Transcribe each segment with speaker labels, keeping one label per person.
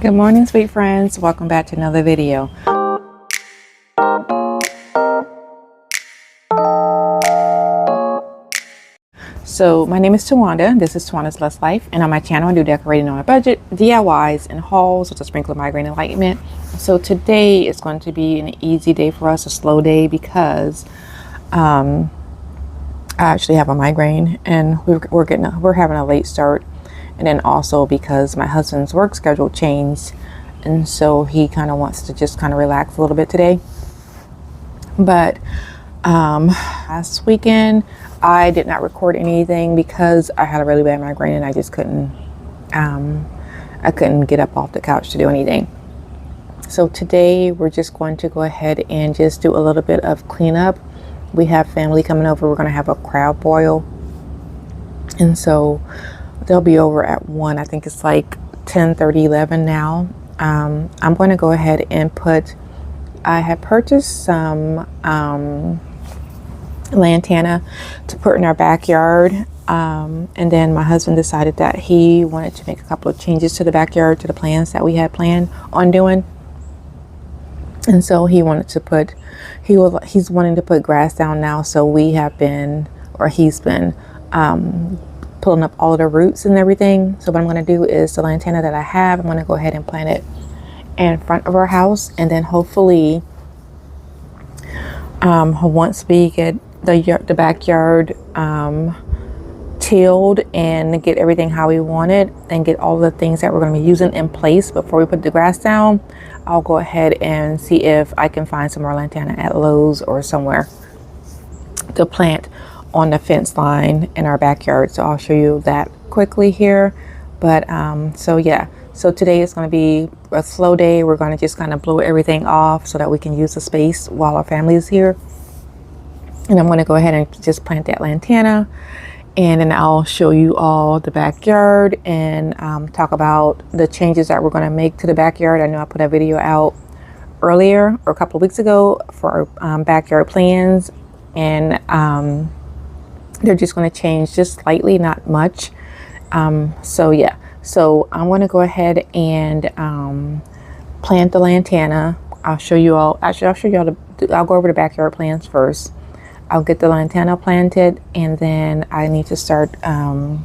Speaker 1: Good morning, sweet friends. Welcome back to another video. So my name is Tawanda. This is Tawanda's Lust Life, and on my channel I do decorating on a budget, DIYs, and hauls with a sprinkle of migraine enlightenment. So today is going to be an easy day for us, a slow day, because I actually have a migraine, and we're having a late start, and then also because my husband's work schedule changed, and so he kind of wants to just kind of relax a little bit today. But last weekend I did not record anything because I had a really bad migraine and I just couldn't get up off the couch to do anything. So today we're just going to go ahead and just do a little bit of cleanup. We have family coming over. We're going to have a crab boil, and so they'll be over at 1. I think it's like 10:30, 11 now. I'm going to go ahead and I had purchased some lantana to put in our backyard, and then my husband decided that he wanted to make a couple of changes to the backyard, to the plans that we had planned on doing. And so he's wanting to put grass down now. So he's been pulling up all of the roots and everything. So what I'm going to do is the lantana that I have, I'm going to go ahead and plant it in front of our house, and then hopefully once we get the backyard tilled and get everything how we want it, and get all the things that we're going to be using in place before we put the grass down, I'll go ahead and see if I can find some more lantana at Lowe's or somewhere to plant on the fence line in our backyard. So I'll show you that quickly here. But so today is going to be a slow day. We're going to just kind of blow everything off so that we can use the space while our family is here. And I'm going to go ahead and just plant that lantana, and then I'll show you all the backyard and talk about the changes that we're going to make to the backyard. I know I put a video out earlier, or a couple of weeks ago, for our backyard plans, and they're just going to change just slightly, not much. So I'm going to go ahead and plant the lantana. I'll show you all. Actually, I'll go over the backyard plans first. I'll get the lantana planted, and then I need to start. I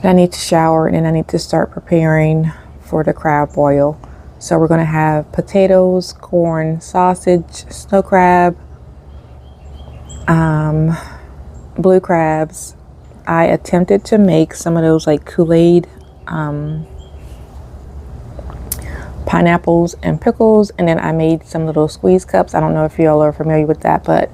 Speaker 1: need to shower, and then I need to start preparing for the crab boil. So we're going to have potatoes, corn, sausage, snow crab, blue crabs. I attempted to make some of those like Kool-Aid, pineapples and pickles, and then I made some little squeeze cups. I don't know if you all are familiar with that, but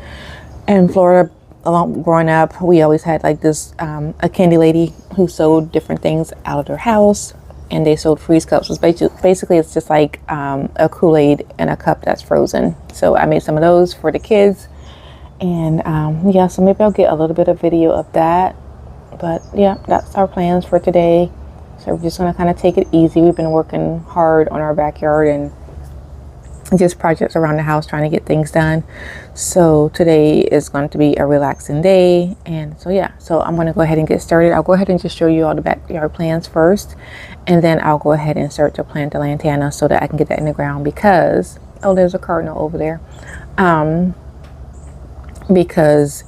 Speaker 1: in Florida, growing up, we always had like this a candy lady who sold different things out of their house, and they sold freeze cups. Basically it's just like a Kool-Aid in a cup that's frozen. So I made some of those for the kids, and so maybe I'll get a little bit of video of that. But yeah, that's our plans for today. So we're just going to kind of take it easy. We've been working hard on our backyard and just projects around the house, trying to get things done. So today is going to be a relaxing day. And so I'm going to go ahead and get started. I'll go ahead and just show you all the backyard plans first, and then I'll go ahead and start to plant the lantana so that I can get that in the ground, because there's a cardinal over there. Because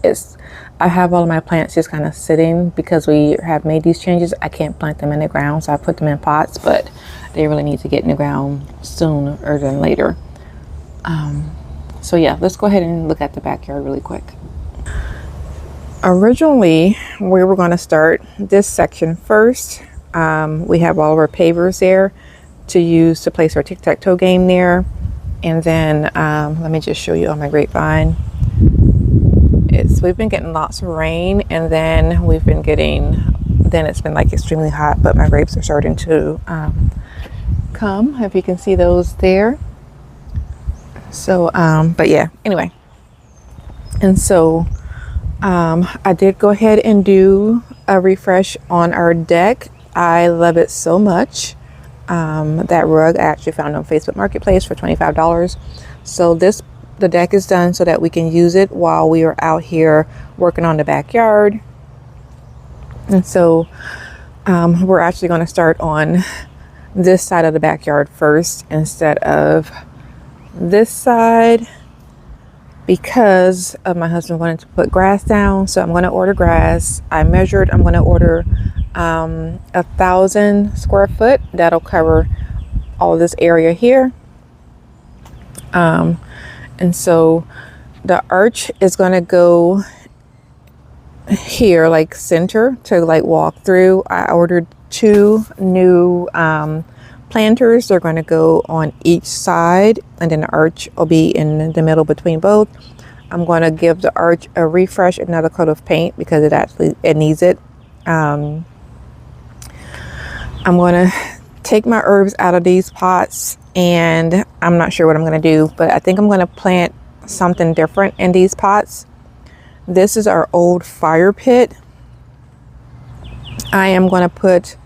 Speaker 1: I have all of my plants just kind of sitting because we have made these changes. I can't plant them in the ground, so I put them in pots, but they really need to get in the ground sooner than later. Let's go ahead and look at the backyard really quick. Originally, we were going to start this section first. We have all of our pavers there to use to place our tic-tac-toe game there. And then let me just show you on my grapevine. We've been getting lots of rain, and then it's been like extremely hot, but my grapes are starting to come, if you can see those there. So anyway, and so I did go ahead and do a refresh on our deck. I love it so much. That rug I actually found on Facebook Marketplace for $25. So the deck is done so that we can use it while we are out here working on the backyard. And so we're actually going to start on this side of the backyard first instead of this side, because of my husband wanted to put grass down. So I'm going to order grass. I measured, I'm going to order 1,000 square foot. That'll cover all of this area here. And so the arch is going to go here, like center, to like walk through. I ordered 2 new planters. They're going to go on each side, and then the arch will be in the middle between both. I'm going to give the arch a refresh, another coat of paint, because it needs it. I'm going to take my herbs out of these pots, and I'm not sure what I'm going to do, but I think I'm going to plant something different in these pots. This is our old fire pit. I am going to put,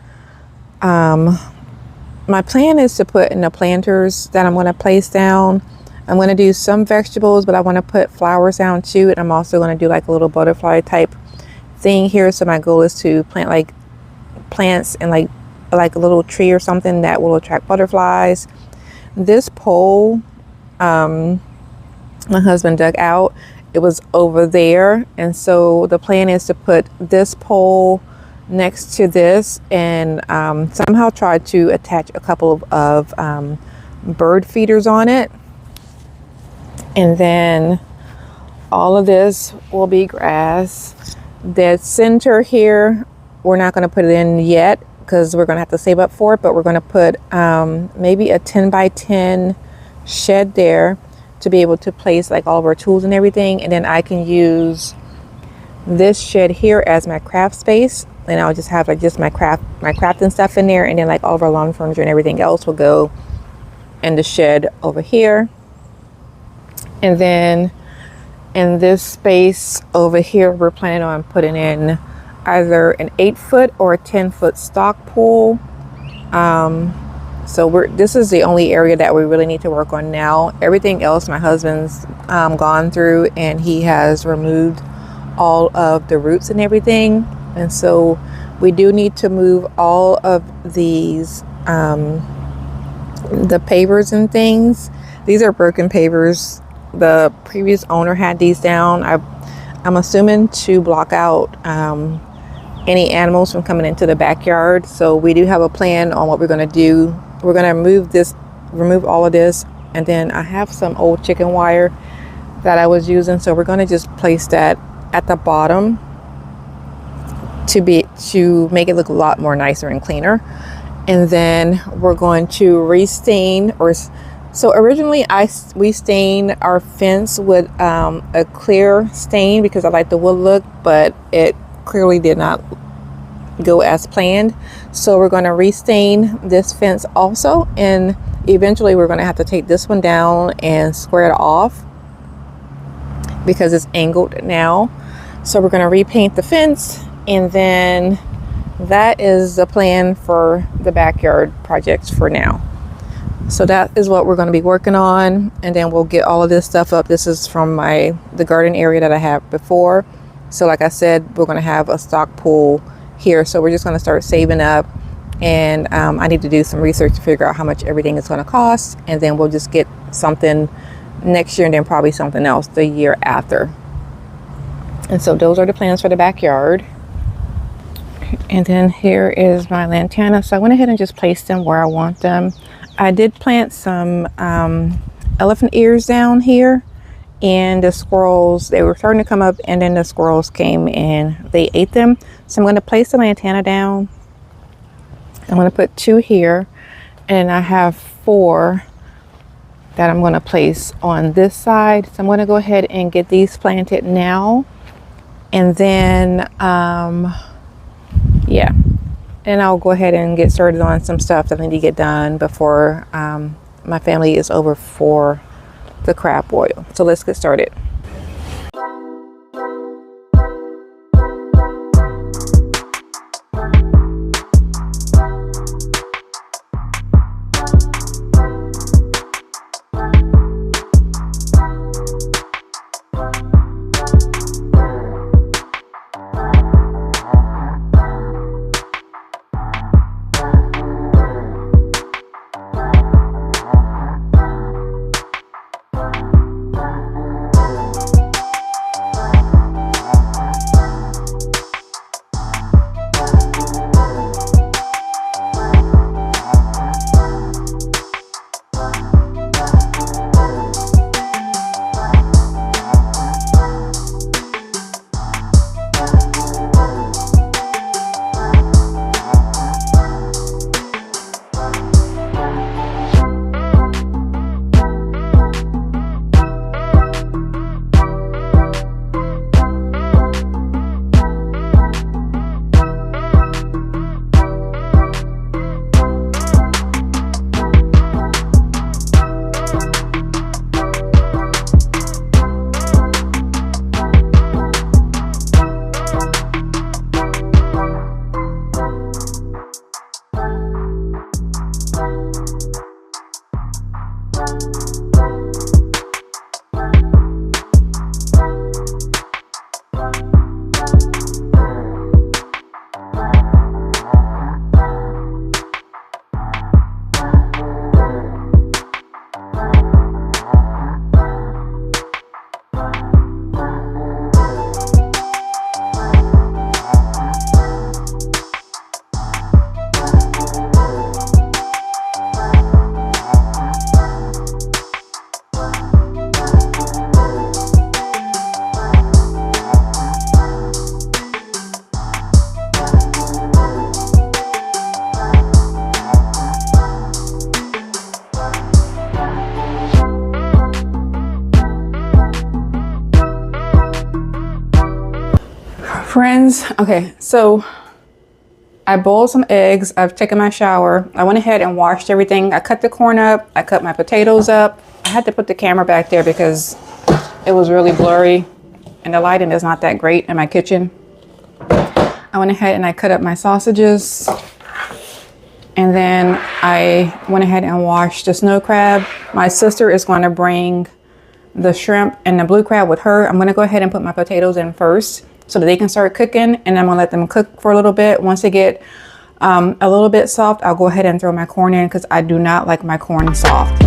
Speaker 1: my plan is to put in the planters that I'm going to place down. I'm going to do some vegetables, but I want to put flowers down too. And I'm also going to do like a little butterfly type thing here. So my goal is to plant like plants and like a little tree or something that will attract butterflies. This pole, my husband dug out. It was over there, and so the plan is to put this pole next to this, and somehow try to attach a couple of bird feeders on it. And then all of this will be grass. The center here, we're not going to put it in yet because we're going to have to save up for it, but we're going to put maybe a 10 by 10 shed there to be able to place like all of our tools and everything. And then I can use this shed here as my craft space, and I'll just have like just my crafting stuff in there, and then like all of our lawn furniture and everything else will go in the shed over here. And then in this space over here, we're planning on putting in either an 8-foot or a 10-foot stock pool. So this is the only area that we really need to work on now. Everything else my husband's gone through, and he has removed all of the roots and everything. And so we do need to move all of these the pavers and things. These are broken pavers. The previous owner had these down. I'm assuming to block out any animals from coming into the backyard. So we do have a plan on what we're going to do. We're going to remove all of this, and then I have some old chicken wire that I was using, so we're going to just place that at the bottom to make it look a lot more nicer and cleaner. And then we're going to restain, so originally we stained our fence with a clear stain because I like the wood look, but it clearly did not go as planned. So we're going to restain this fence also, and eventually we're going to have to take this one down and square it off because it's angled now. So we're going to repaint the fence, and then that is the plan for the backyard projects for now. So that is what we're going to be working on, and then we'll get all of this stuff up. This is from the garden area that I had before. So like I said, we're going to have a stock pool here, so we're just going to start saving up, and I need to do some research to figure out how much everything is going to cost, and then we'll just get something next year and then probably something else the year after. And so those are the plans for the backyard. And then here is my lantana. So I went ahead and just placed them where I want them. I did plant some elephant ears down here, and the squirrels, they were starting to come up, and then the squirrels came and they ate them. So I'm going to place the lantana down. I'm going to put 2 here, and I have 4 that I'm going to place on this side. So I'm going to go ahead and get these planted now, and then yeah, and I'll go ahead and get started on some stuff that I need to get done before my family is over for the crab boil. So let's get started.
Speaker 2: friends, okay, so I boiled some eggs. I've taken my shower. I went ahead and washed everything. I cut the corn up. I cut my potatoes up. I had to put the camera back there because it was really blurry and the lighting is not that great in my kitchen. I went ahead and I cut up my sausages. And then I went ahead and washed the snow crab. My sister is going to bring the shrimp and the blue crab with her. I'm going to go ahead and put my potatoes in first so that they can start cooking, and I'm going to let them cook for a little bit. Once they get a little bit soft, I'll go ahead and throw my corn in because I do not like my corn soft.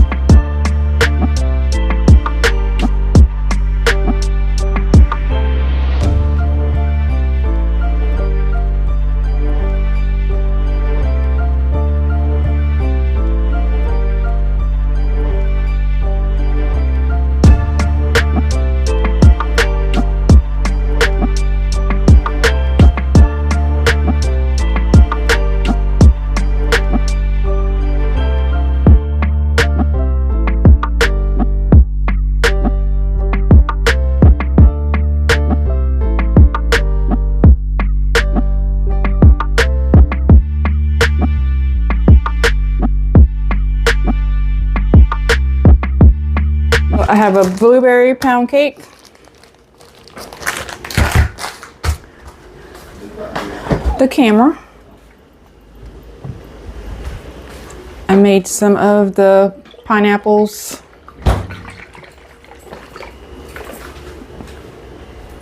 Speaker 2: I have a blueberry pound cake. The camera. I made some of the pineapples.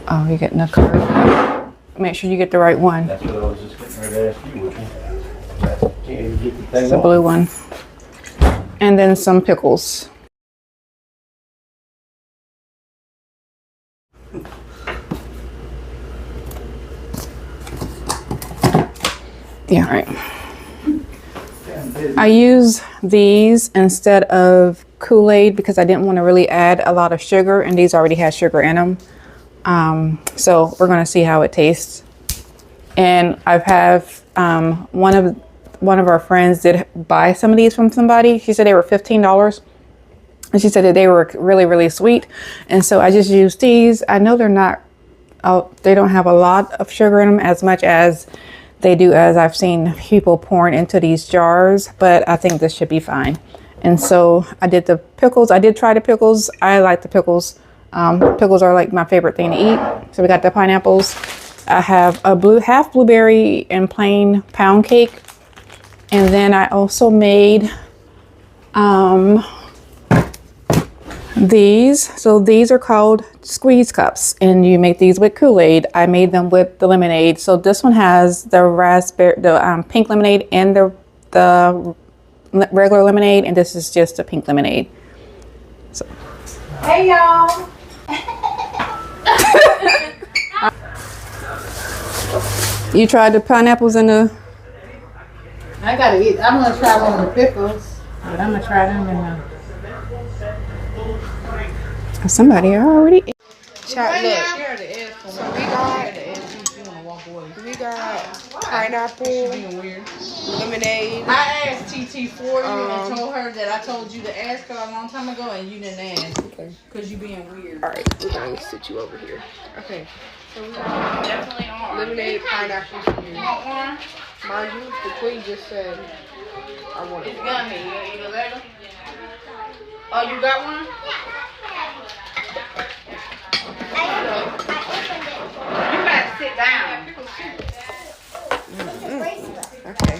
Speaker 2: Oh, you're getting a card. Make sure you get the right one.
Speaker 3: That's what I was just getting ready to ask you, which one? Can't even get the thing
Speaker 2: It's the
Speaker 3: on.
Speaker 2: blue one. And then some pickles. Yeah, right. I use these instead of Kool-Aid because I didn't want to really add a lot of sugar, and these already had sugar in them. So we're gonna see how it tastes. And I've have one of our friends did buy some of these from somebody. She said they were $15, and she said that they were really, really sweet. And so I just used these. I know they're not. They don't have a lot of sugar in them as much as they do, as I've seen people pouring into these jars, but I think this should be fine. And so I did the pickles. I did try the pickles. I like the pickles. Pickles are like my favorite thing to eat. So we got the pineapples. I have a half blueberry and plain pound cake. And then I also made these. So these are called squeeze cups, and you make these with Kool-Aid. I made them with the lemonade. So this one has the pink lemonade and the regular lemonade, and this is just the pink lemonade. So.
Speaker 4: Hey y'all.
Speaker 2: You tried the pineapples and the.
Speaker 4: I gotta eat. I'm gonna try one of the pickles, but I'm gonna try them in the.
Speaker 2: Somebody already.
Speaker 5: Chat, look. So we got pineapple, lemonade.
Speaker 4: I asked TT for you and told her that I told you to ask her a long time ago and you didn't ask.
Speaker 5: Okay.
Speaker 4: Cause you being weird.
Speaker 5: All right, we're gonna sit you over here. Okay. So we got
Speaker 4: Definitely are.
Speaker 5: lemonade, pineapple, squeeze.
Speaker 4: Want one?
Speaker 5: Mind you, the queen just said I want
Speaker 4: It's
Speaker 5: it.
Speaker 4: gummy. You want to eat a letter? Oh, you got one? You gotta sit down.
Speaker 5: Okay.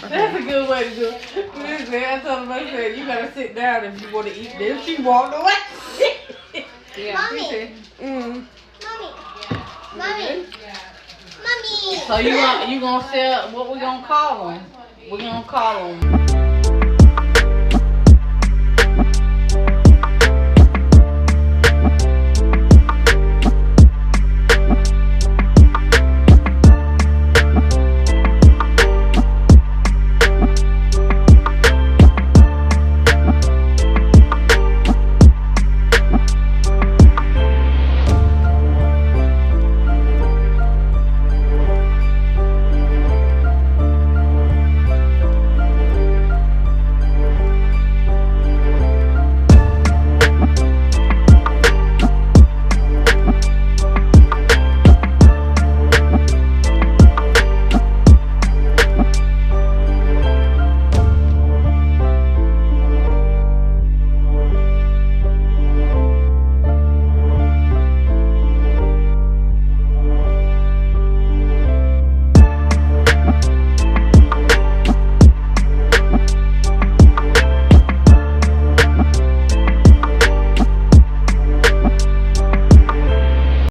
Speaker 4: That's a good way to do it. Listen, I told him, I said, you gotta sit down if you want to eat this. She walked away.
Speaker 5: Yeah.
Speaker 6: Mommy.
Speaker 5: Mm.
Speaker 6: Mommy.
Speaker 4: So you gonna sell, what we gonna call them? We gonna call them